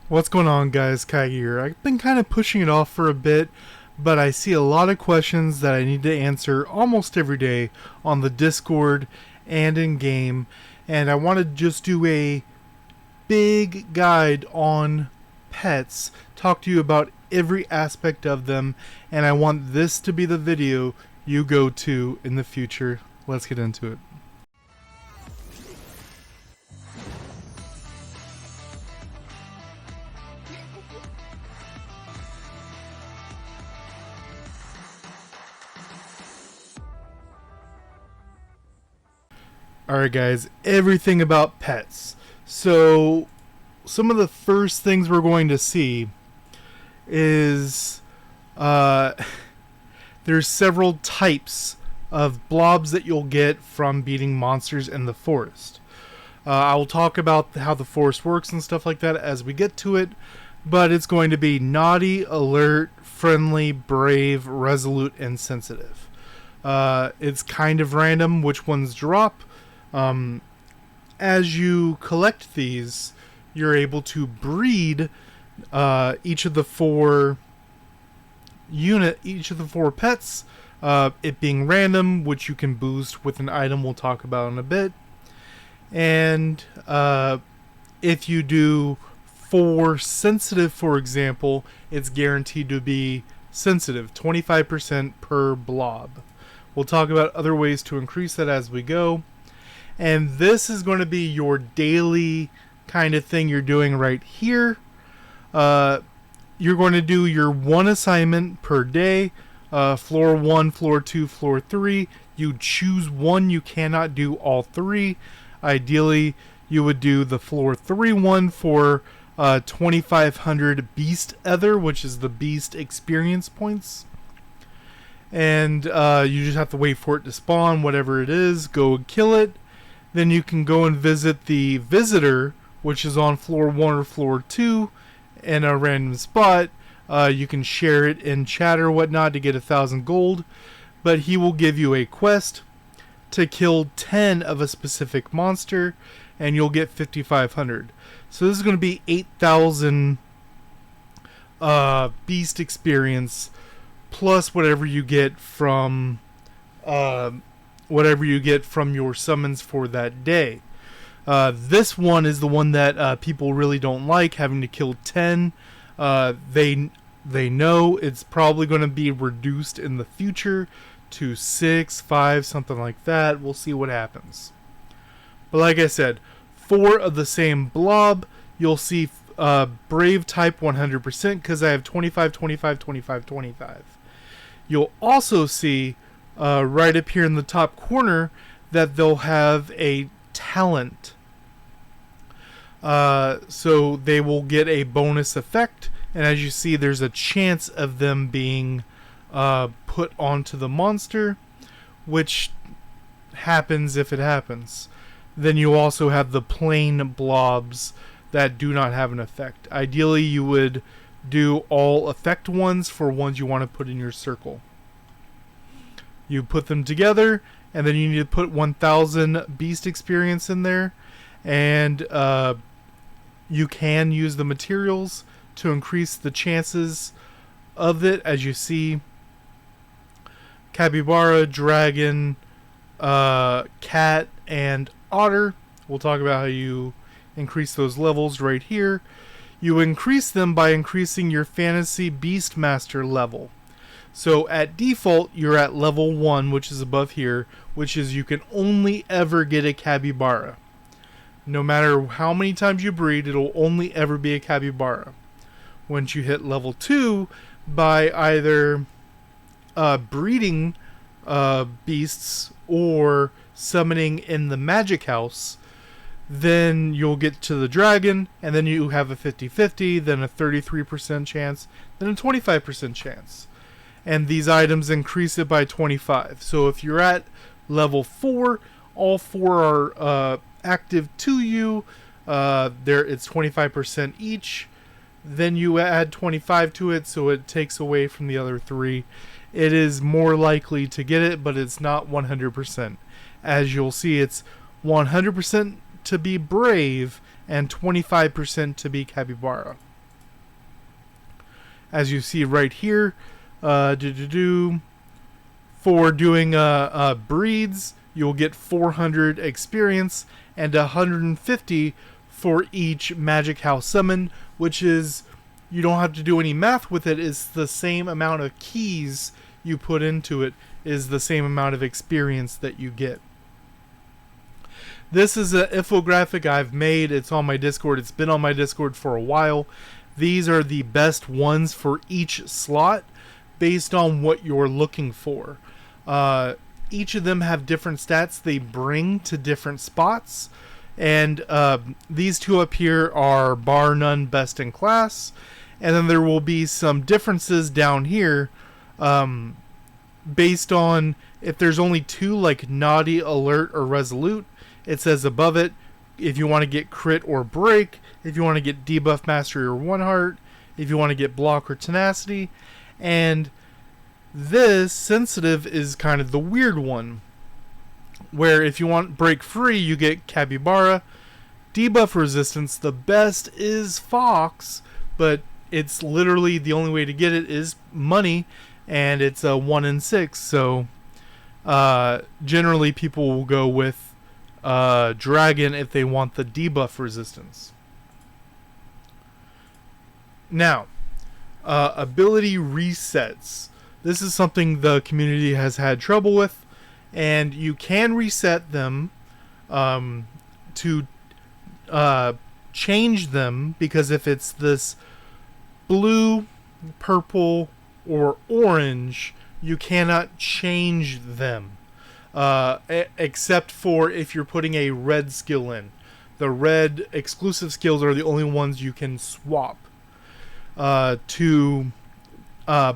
What's going on, guys? Kai here. I've been kind of pushing it off for a bit, but I see a lot of questions that I need to answer almost every day on the Discord and in game, and I want to just do a big guide on pets, talk to you about every aspect of them, and I want this to be the video you go to in the future. Let's get into it. Alright guys, everything about pets. So, some of the first things we're going to see is there's several types of blobs that you'll get from beating monsters in the forest. I will talk about how the forest works and stuff like that as we get to it, but it's going to be naughty, alert, friendly, brave, resolute, and sensitive. It's kind of random which ones drop. As you collect these, you're able to breed each of the four pets, it being random, which you can boost with an item we'll talk about in a bit. And if you do 4 sensitive, for example, it's guaranteed to be sensitive, 25% per blob. We'll talk about other ways to increase that as we go. And this is going to be your daily kind of thing you're doing right here. You're going to do your one assignment per day. Floor 1, floor 2, floor 3. You choose one. You cannot do all 3. Ideally, you would do the floor 3 one for 2,500 beast ether, which is the beast experience points. And you just have to wait for it to spawn, whatever it is. Go and kill it. Then you can go and visit the visitor, which is on floor 1 or floor 2 in a random spot. You can share it in chat or whatnot to get 1,000 gold. But he will give you a quest to kill 10 of a specific monster, and you'll get 5,500. So this is going to be 8,000 beast experience, plus whatever you get from your summons for that day. This one is the one that people really don't like, having to kill 10. They know it's probably going to be reduced in the future to 6, 5, something like that. We'll see what happens. But like I said, 4 of the same blob. You'll see Brave type 100% because I have 25, 25, 25, 25. You'll also see right up here in the top corner that they'll have a talent. So they will get a bonus effect, and as you see, there's a chance of them being put onto the monster, which happens if it happens. Then you also have the plain blobs that do not have an effect. Ideally, you would do all effect ones for ones you want to put in your circle. You put them together, and then you need to put 1,000 beast experience in there, and you can use the materials to increase the chances of it. As you see, capybara, dragon, cat, and otter. We'll talk about how you increase those levels right here. You increase them by increasing your fantasy beastmaster level. So at default, you're at level 1, which is above here, which is you can only ever get a capybara. No matter how many times you breed, it'll only ever be a capybara. Once you hit level 2, by either breeding beasts or summoning in the magic house, then you'll get to the dragon, and then you have a 50-50, then a 33% chance, then a 25% chance. And these items increase it by 25. So if you're at level 4, all 4 are active to you. It's 25% each. Then you add 25 to it, so it takes away from the other 3. It is more likely to get it, but it's not 100%. As you'll see, it's 100% to be brave and 25% to be capybara. as you see right here. For doing breeds, you'll get 400 experience and 150 for each magic house summon, which is, you don't have to do any math with it. It's the same amount of keys you put into it is the same amount of experience that you get. This is an infographic I've made. It's on my Discord. It's been on my Discord for a while. These are the best ones for each slot based on what you're looking for. Each of them have different stats they bring to different spots. And these two up here are bar none best in class. And then there will be some differences down here based on if there's only two, like naughty, alert, or resolute. It says above it if you want to get crit or break, if you want to get debuff, mastery, or one heart, if you want to get block or tenacity. And this sensitive is kind of the weird one, where if you want break free, you get capybara. Debuff resistance, the best is fox, but it's literally the only way to get it is money, and it's a 1 in 6. So generally people will go with dragon if they want the debuff resistance. Now, ability resets. This is something the community has had trouble with, and you can reset them to change them, because if it's this blue, purple, or orange, you cannot change them. Except for if you're putting a red skill in. The red exclusive skills are the only ones you can swap to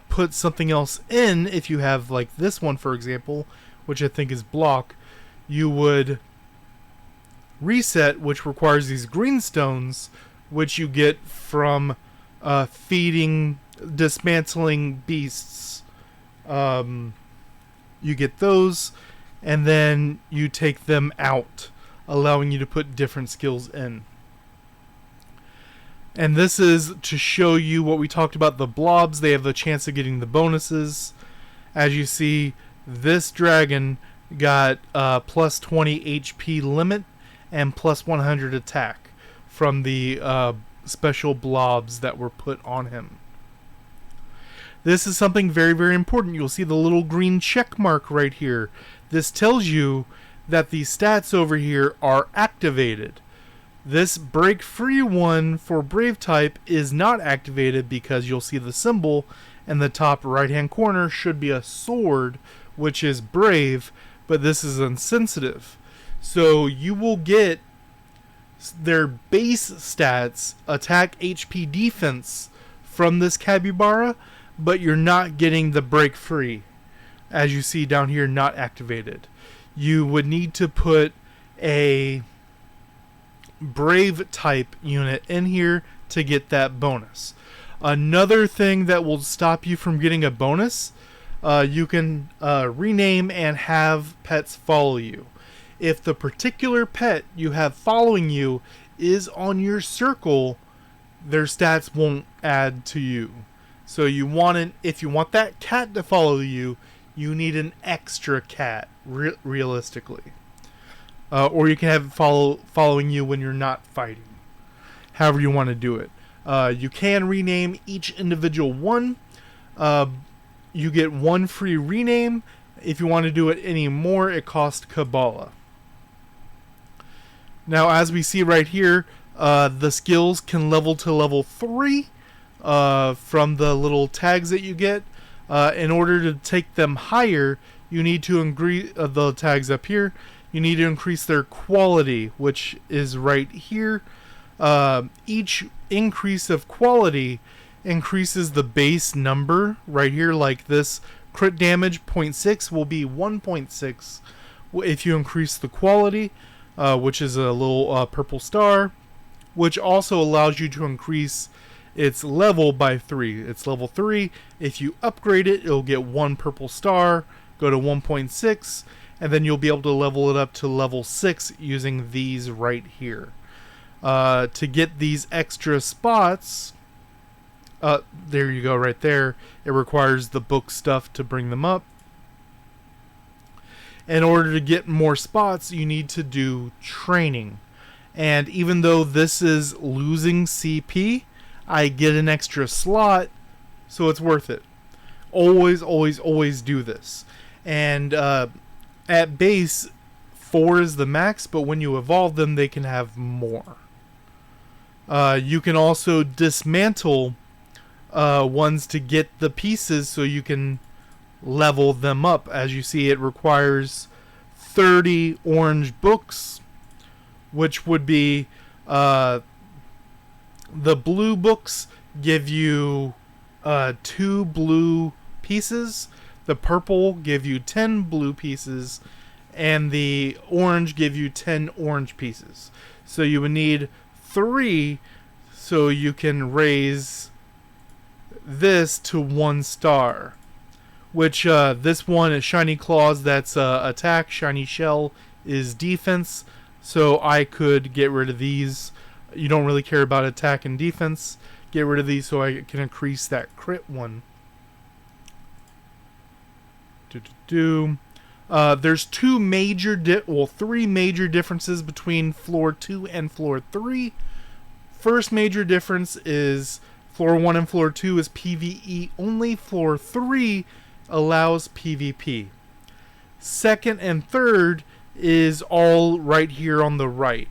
put something else in. If you have like this one, for example, which I think is block, you would reset, which requires these green stones, which you get from feeding, dismantling beasts. You get those, and then you take them out, allowing you to put different skills in. And this is to show you what we talked about, the blobs. They have a chance of getting the bonuses. As you see, this dragon got plus 20 HP limit and plus 100 attack from the special blobs that were put on him. This is something very, very important. You'll see the little green check mark right here. This tells you that the stats over here are activated. This break free one for brave type is not activated, because you'll see the symbol in the top right hand corner should be a sword, which is brave, but this is insensitive. So you will get their base stats, attack, HP, defense, from this capybara, but you're not getting the break free, as you see down here, not activated. You would need to put a brave type unit in here to get that bonus. Another thing that will stop you from getting a bonus, you can rename and have pets follow you. If the particular pet you have following you is on your circle, their stats won't add to you. So you want if you want that cat to follow you, you need an extra cat, realistically. Or you can have it following you when you're not fighting. However you want to do it. You can rename each individual one. You get one free rename. If you want to do it any more, it costs Kabbalah. Now, as we see right here, the skills can level to level 3 from the little tags that you get. In order to take them higher, you need to increase the tags up here. You need to increase their quality, which is right here. Each increase of quality increases the base number right here, like this crit damage 0.6 will be 1.6 if you increase the quality, which is a little purple star, which also allows you to increase its level by 3. It's level 3. If you upgrade it, it'll get 1 purple star, go to 1.6, and then you'll be able to level it up to level 6 using these right here. To get these extra spots, There you go, right there. It requires the book stuff to bring them up. In order to get more spots, you need to do training. And even though this is losing CP, I get an extra slot, so it's worth it. Always, always, always do this. And at base, 4 is the max, but when you evolve them, they can have more. You can also dismantle ones to get the pieces so you can level them up. As you see, it requires 30 orange books, which would be the blue books give you 2 blue pieces, the purple give you 10 blue pieces, and the orange give you 10 orange pieces. So you would need 3 so you can raise this to 1 star. Which this one is Shiny Claws, that's attack, Shiny Shell is defense. So I could get rid of these. You don't really care about attack and defense. Get rid of these so I can increase that crit one. There's 3 major differences between floor 2 and floor 3. First major difference is floor 1 and floor 2 is PvE only. Floor 3 allows PvP. Second and third is all right here on the right.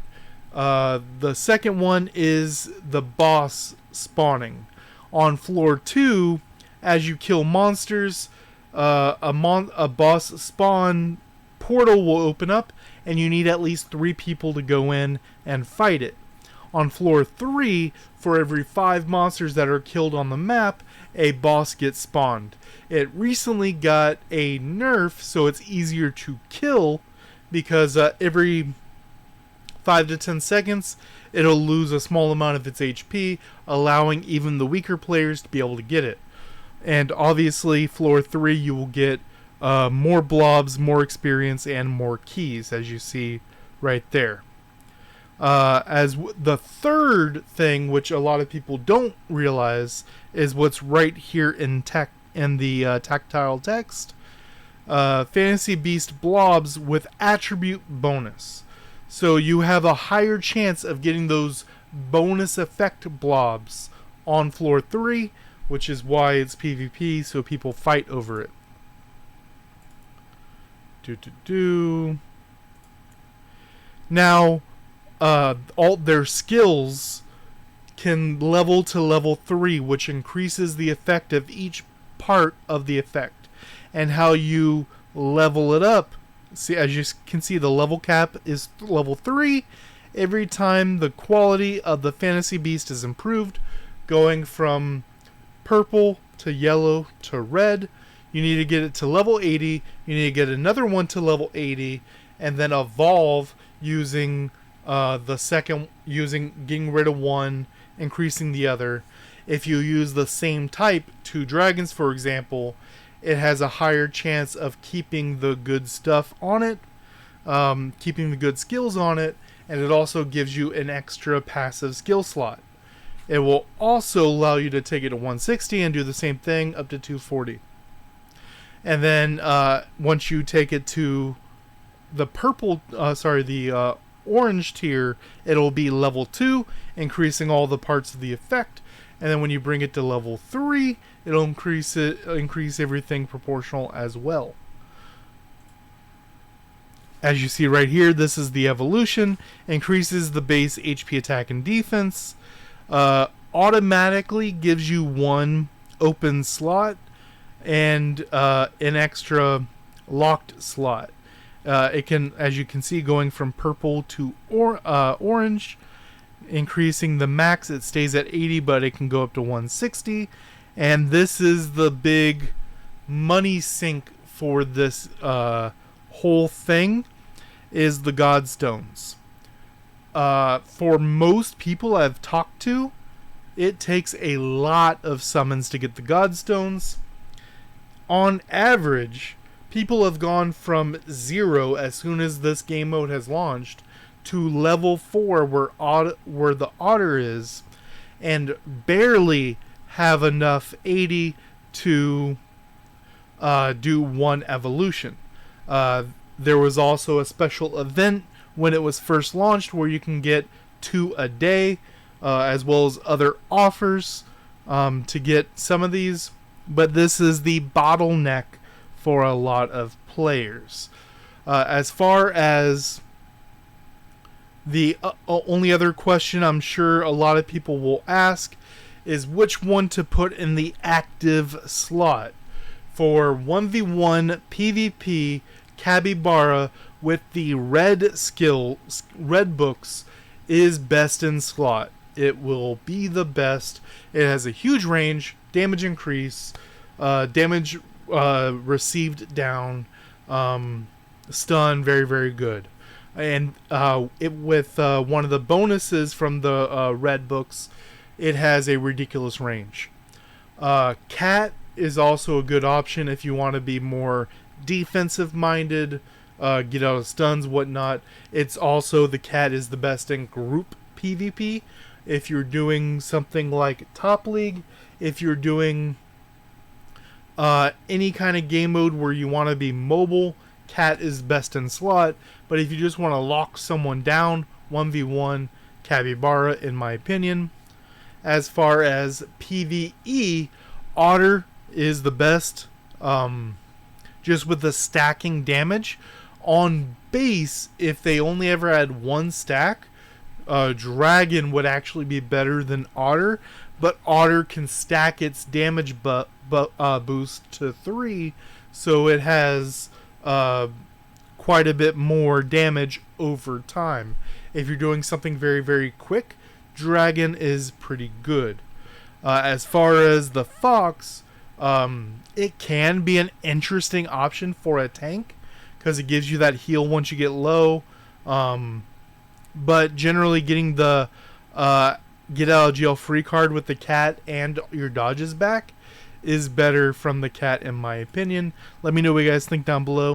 The second one is the boss spawning. On floor 2, as you kill monsters, a boss spawn portal will open up, and you need at least 3 people to go in and fight it. On floor 3, for every 5 monsters that are killed on the map, a boss gets spawned. It recently got a nerf, so it's easier to kill, because every 5 to 10 seconds, it'll lose a small amount of its HP, allowing even the weaker players to be able to get it. And obviously, floor 3, you will get more blobs, more experience, and more keys, as you see right there. The third thing, which a lot of people don't realize, is what's right here in the tactile text. Fantasy Beast Blobs with attribute bonus. So you have a higher chance of getting those bonus effect blobs on floor 3, which is why it's PvP, so people fight over it. Now, all their skills can level to level 3, which increases the effect of each part of the effect. And how you level it up, see, as you can see, the level cap is level 3. Every time the quality of the Fantasy Beast is improved, going from purple to yellow to red, you need to get it to level 80, you need to get another one to level 80, and then evolve using getting rid of one, increasing the other. If you use the same type, 2 dragons for example, it has a higher chance of keeping the good stuff on it, keeping the good skills on it, and it also gives you an extra passive skill slot. It will also allow you to take it to 160 and do the same thing up to 240. And then once you take it to the orange tier, it'll be level 2, increasing all the parts of the effect. And then when you bring it to level 3, it'll increase everything proportional as well. As you see right here, this is the evolution. Increases the base HP, attack, and defense. Automatically gives you 1 open slot and an extra locked slot. It can, as you can see, going from purple to orange, increasing the max. It stays at 80, but it can go up to 160. And this is the big money sink for this whole thing, is the Godstones. For most people I've talked to, it takes a lot of summons to get the Godstones. On average, people have gone from 0 as soon as this game mode has launched to level 4 where the otter is, and barely have enough 80 to do one evolution. There was also a special event when it was first launched where you can get 2 a day, as well as other offers to get some of these. But this is the bottleneck for a lot of players. As far as the only other question I'm sure a lot of people will ask is which one to put in the active slot. For 1v1 PvP, Capybara with the red books is best in slot. It will be the best. It has a huge range, damage increase, damage received down, stun, very, very good. And with one of the bonuses from the red books, it has a ridiculous range. Cat is also a good option if you want to be more defensive minded, get out of stuns, whatnot. It's also, the cat is the best in group PvP. If you're doing something like Top League, if you're doing any kind of game mode where you want to be mobile, cat is best in slot. But if you just want to lock someone down 1v1, Capybara in my opinion. As far as PvE, Otter is the best, just with the stacking damage. On base, if they only ever had one stack, Dragon would actually be better than Otter, but Otter can stack its damage boost to 3, so it has quite a bit more damage over time. If you're doing something very, very quick, Dragon is pretty good. As far as the Fox, it can be an interesting option for a tank because it gives you that heal once you get low. But generally getting the get out of jail free card with the cat and your dodges back is better from the cat in my opinion. Let me know what you guys think down below.